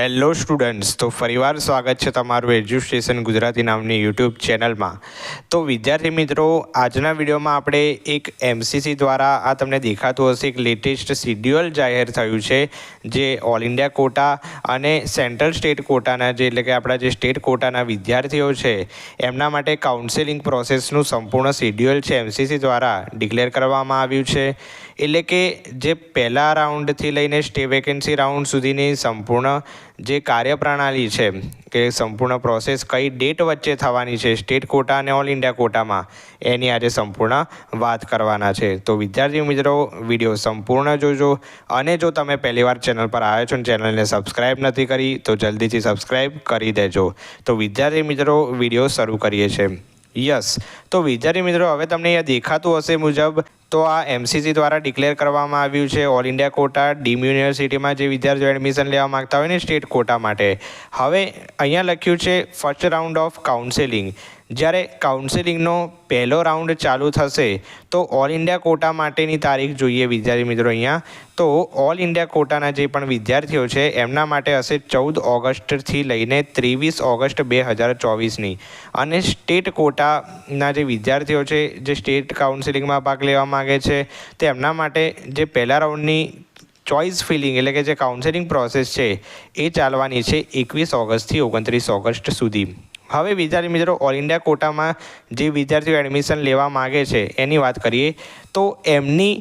Hello students, તો ફરીવાર સ્વાગત છે તમારું એજ્યુકેશન ગુજરાતી નામની યુટ્યુબ ચેનલમાં। તો વિદ્યાર્થી મિત્રો, આજના વિડીયોમાં આપણે એક એમસીસી દ્વારા આ તમને દેખાતું હશે એક લેટેસ્ટ શિડ્યુઅલ જાહેર થયું છે, જે ઓલ ઇન્ડિયા કોટા અને સેન્ટ્રલ સ્ટેટ કોટાના એટલે કે આપણા જે સ્ટેટ કોટાના વિદ્યાર્થીઓ છે એમના માટે કાઉન્સેલિંગ પ્રોસેસનું સંપૂર્ણ શિડ્યુઅલ છે એમસીસી દ્વારા ડિક્લેર કરવામાં આવ્યું છે। એટલે કે જે પહેલા રાઉન્ડથી લઈને સ્ટે વેકેન્સી રાઉન્ડ સુધીની સંપૂર્ણ જે કાર્યપ્રણાલી છે કે સંપૂર્ણ પ્રોસેસ કઈ ડેટ વચ્ચે થવાની છે સ્ટેટ કોટા અને ઓલ ઇન્ડિયા કોટામાં, એની આજે સંપૂર્ણ વાત કરવાના છે। તો વિદ્યાર્થી મિત્રો, વિડીયો સંપૂર્ણ જોજો અને જો તમે પહેલીવાર ચેનલ પર આવ્યા છો અને ચેનલને સબસ્ક્રાઈબ નથી કરી તો જલ્દીથી સબસ્ક્રાઈબ કરી દેજો। તો વિદ્યાર્થી મિત્રો, વિડીયો શરૂ કરીએ છીએ। તો વિદ્યાર્થી મિત્રો, હવે તમને અહીંયા દેખાતું હશે મુજબ તો આ એમસીસી દ્વારા ડિક્લેર કરવામાં આવ્યું છે ઓલ ઇન્ડિયા કોટા ડીમ યુનિવર્સિટીમાં જે વિદ્યાર્થીઓ એડમિશન લેવા માગતા હોય ને સ્ટેટ કોટા માટે। હવે અહીંયા લખ્યું છે ફર્સ્ટ રાઉન્ડ ઓફ કાઉન્સેલિંગ। જ્યારે કાઉન્સેલિંગનો પહેલો રાઉન્ડ ચાલુ થશે તો ઓલ ઇન્ડિયા કોટા માટેની તારીખ જોઈએ વિદ્યાર્થી મિત્રો અહીંયા। તો ઓલ ઇન્ડિયા કોટાના જે પણ વિદ્યાર્થીઓ છે એમના માટે હશે 14 ઓગસ્ટથી લઈને 23 ઓગસ્ટ 2024ની, અને સ્ટેટ કોટાના જે વિદ્યાર્થીઓ છે જે સ્ટેટ કાઉન્સેલિંગમાં ભાગ લેવા માગે છે તેમના માટે જે પહેલા રાઉન્ડની ચોઇસ ફિલિંગ એટલે કે જે કાઉન્સેલિંગ પ્રોસેસ છે એ ચાલવાની છે 21 ઓગસ્ટથી 29 ઓગસ્ટ સુધી। હવે વિદ્યાર્થી મિત્રો, ઓલ ઇન્ડિયા કોટામાં જે વિદ્યાર્થીઓ એડમિશન લેવા માગે છે એની વાત કરીએ તો એમની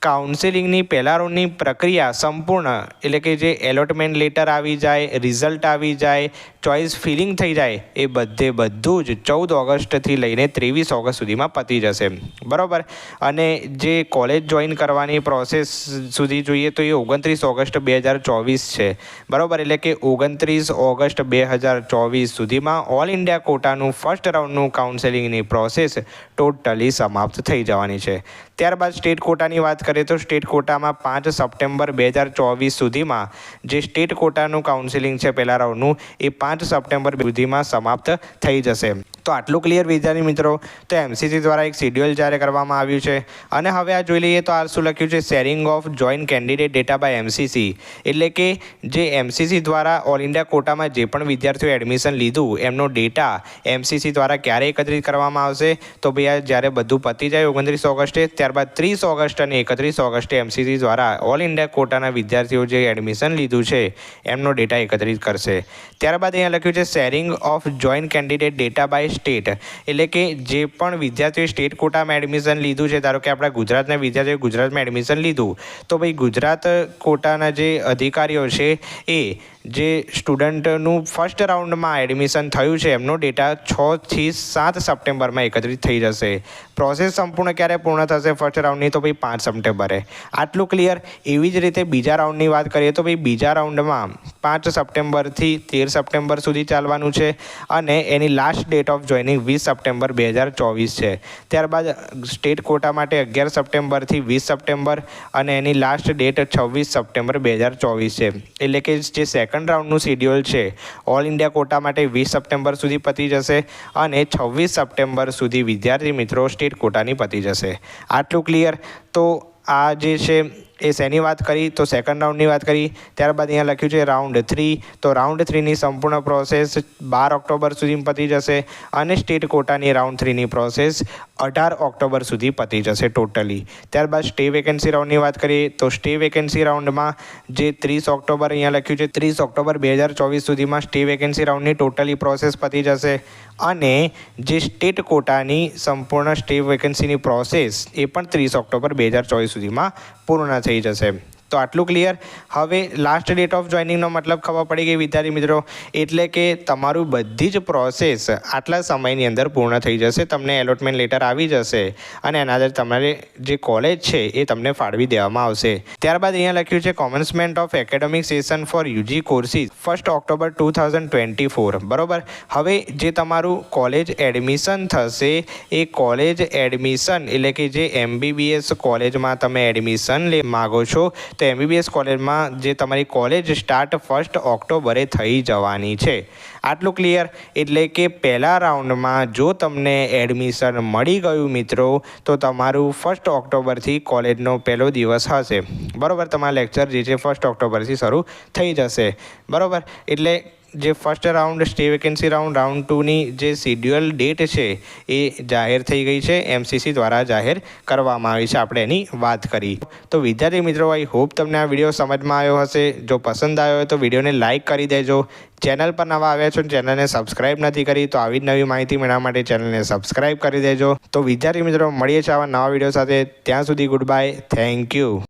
કાઉન્સેલિંગની પહેલા રાઉન્ડની પ્રક્રિયા સંપૂર્ણ એટલે કે જે એલોટમેન્ટ લેટર આવી જાય, રિઝલ્ટ આવી જાય, ચોઇસ ફિલિંગ થઈ જાય, એ બધું જ 14 ઓગસ્ટથી લઈને 23 ઓગસ્ટ સુધીમાં પતી જશે, બરાબર। અને જે કોલેજ જોઈન કરવાની પ્રોસેસ સુધી જોઈએ તો એ 29 ઓગસ્ટ 2024 છે, બરાબર। એટલે કે 29 ઓગસ્ટ 2024 સુધીમાં ઓલ ઇન્ડિયા કોટાનું ફર્સ્ટ રાઉન્ડનું કાઉન્સેલિંગની પ્રોસેસ ટોટલી સમાપ્ત થઈ જવાની છે। ત્યારબાદ સ્ટેટ કોટાની વાત કરીએ તો સ્ટેટ કોટામાં 5 સપ્ટેમ્બર 2024 સુધીમાં જે સ્ટેટ કોટાનું કાઉન્સેલિંગ છે પહેલા રાઉન્ડનું એ 5 સપ્ટેમ્બર સુધીમાં સમાપ્ત થઈ જશે। તો આટલું ક્લિયર વિદ્યાર્થી મિત્રો। તો એમસીસી દ્વારા એક શિડ્યુઅલ જાહેર કરવામાં આવ્યું છે, અને હવે આ જોઈ લઈએ તો આ શું લખ્યું છે, sharing of joint candidate data by MCC. એટલે કે જે એમસીસી દ્વારા ઓલ ઇન્ડિયા કોટામાં જે પણ વિદ્યાર્થીઓ એડમિશન લીધું એમનો ડેટા એમસીસી દ્વારા ક્યારે એકત્રિત કરવામાં આવશે, તો ભાઈ આ જ્યારે બધું પતી જાય 29 ઓગસ્ટે, ત્યારબાદ 30 ઓગસ્ટ અને 31 ઓગસ્ટે એમસીસી દ્વારા ઓલ ઇન્ડિયા કોટાના વિદ્યાર્થીઓ જે એડમિશન લીધું છે એમનો ડેટા એકત્રિત કરશે। ત્યારબાદ અહીંયા લખ્યું છે sharing of joint candidate data by state. એટલે કે જે પણ વિદ્યાર્થીઓએ સ્ટેટ કોટામાં એડમિશન લીધું છે, ધારો કે આપણા ગુજરાતના વિદ્યાર્થીઓએ ગુજરાતમાં એડમિશન લીધું, તો ભાઈ ગુજરાત કોટાના જે અધિકારીઓ છે એ જે સ્ટુડન્ટનું ફર્સ્ટ રાઉન્ડમાં એડમિશન થયું છે એમનો ડેટા 6 થી 7 સપ્ટેમ્બરમાં એકત્રિત થઈ જશે। પ્રોસેસ સંપૂર્ણ ક્યારે પૂર્ણ થશે ફર્સ્ટ રાઉન્ડની, તો ભાઈ 5 સપ્ટેમ્બરે। આટલું ક્લિયર। એવી જ રીતે બીજા રાઉન્ડની વાત કરીએ તો ભાઈ બીજા રાઉન્ડમાં 5 સપ્ટેમ્બરથી 13 સપ્ટેમ્બર સુધી ચાલવાનું છે, અને એની લાસ્ટ ડેટ ઓફ જોઈનિંગ 20 સપ્ટેમ્બર 2024 છે। ત્યારબાદ સ્ટેટ કોટા માટે 11 સપ્ટેમ્બરથી 20 સપ્ટેમ્બર, અને એની લાસ્ટ ડેટ 26 સપ્ટેમ્બર 2024 છે। એટલે કે જે સેકન્ડ રાઉન્ડનું શિડ્યુઅલ છે ઓલ ઇન્ડિયા કોટા માટે 20 સપ્ટેમ્બર સુધી પતી જશે, અને 26 સપ્ટેમ્બર સુધી વિદ્યાર્થી મિત્રો સ્ટેટ કોટાની પતી જશે। આટલું ક્લિયર। તો આ જે છે એ શેની વાત કરી તો સેકન્ડ રાઉન્ડની વાત કરી। ત્યારબાદ અહીંયા લખ્યું છે રાઉન્ડ 3, તો રાઉન્ડ 3ની સંપૂર્ણ પ્રોસેસ 12 ઓક્ટોબર સુધી પતી જશે, અને સ્ટેટ કોટાની રાઉન્ડ 3ની પ્રોસેસ 18 ઓક્ટોબર સુધી પતી જશે ટોટલી। ત્યારબાદ સ્ટે વેકેન્સી રાઉન્ડની વાત કરીએ તો સ્ટે વેકેન્સી રાઉન્ડમાં જે 30 ઓક્ટોબર અહીંયા લખ્યું છે 30 ઓક્ટોબર 2024 સુધીમાં સ્ટે વેકેન્સી રાઉન્ડની ટોટલી પ્રોસેસ પતી જશે, અને જે સ્ટેટ કોટાની સંપૂર્ણ સ્ટે વેકેન્સીની પ્રોસેસ એ પણ 30 ઓક્ટોબર 2024 સુધીમાં પૂર્ણ થઈ જશે। તો આટલું ક્લિયર। હવે લાસ્ટ ડેટ ઓફ જોઈનિંગનો મતલબ ખબર પડી ગઈ વિદ્યાર્થી મિત્રો। એટલે કે તમારું બધી જ પ્રોસેસ આટલા સમયની અંદર પૂર્ણ થઈ જશે, તમને એલોટમેન્ટ લેટર આવી જશે, અને એના આધારે તમારે જે કોલેજ છે એ તમને ફાળવી દેવામાં આવશે। ત્યારબાદ અહીંયા લખ્યું છે commencement of academic session for UG courses 1 ઓક્ટોબર 2024, બરાબર। હવે જે તમારું કોલેજ એડમિશન થશે એ કોલેજ એડમિશન એટલે કે જે એમબીબીએસ કોલેજમાં તમે એડમિશન માગો છો તો MBBS કોલેજમાં જે તમારી કોલેજ સ્ટાર્ટ 1 ઓક્ટોબરે થઈ જવાની છે. આટલું ક્લિયર. એટલે કે પહેલા રાઉન્ડમાં જો તમને એડમિશન મળી ગયું મિત્રો, તો તમારું 1 ઓક્ટોબરથી કોલેજનો પહેલો દિવસ હશે. બરાબર, તમારા લેક્ચર જે છે 1 ઓક્ટોબરથી શરૂ થઈ જશે. બરાબર, એટલે જે first round stay vacancy round 2ની જે શિડ્યુઅલ ડેટ છે એ જાહેર થઈ ગઈ છે. MCC દ્વારા જાહેર કરવામાં આવી છે. આપણે એની વાત કરી. તો વિદ્યાર્થી મિત્રો, આઈ હોપ તમને આ વિડીયો સમજમાં આવ્યો હશે. જો પસંદ આવ્યો હોય તો વિડીયોને લાઇક કરી દેજો. ચેનલ પર નવા આવ્યા છો, ચેનલને સબસ્ક્રાઇબ નથી કરી તો આવી જ નવી માહિતી મેળવવા માટે ચેનલને સબસ્ક્રાઇબ કરી દેજો. તો વિદ્યાર્થી મિત્રો, મળીએ છીએ આવા નવા વિડીયો સાથે. ત્યાં સુધી ગુડ બાય. Thank you.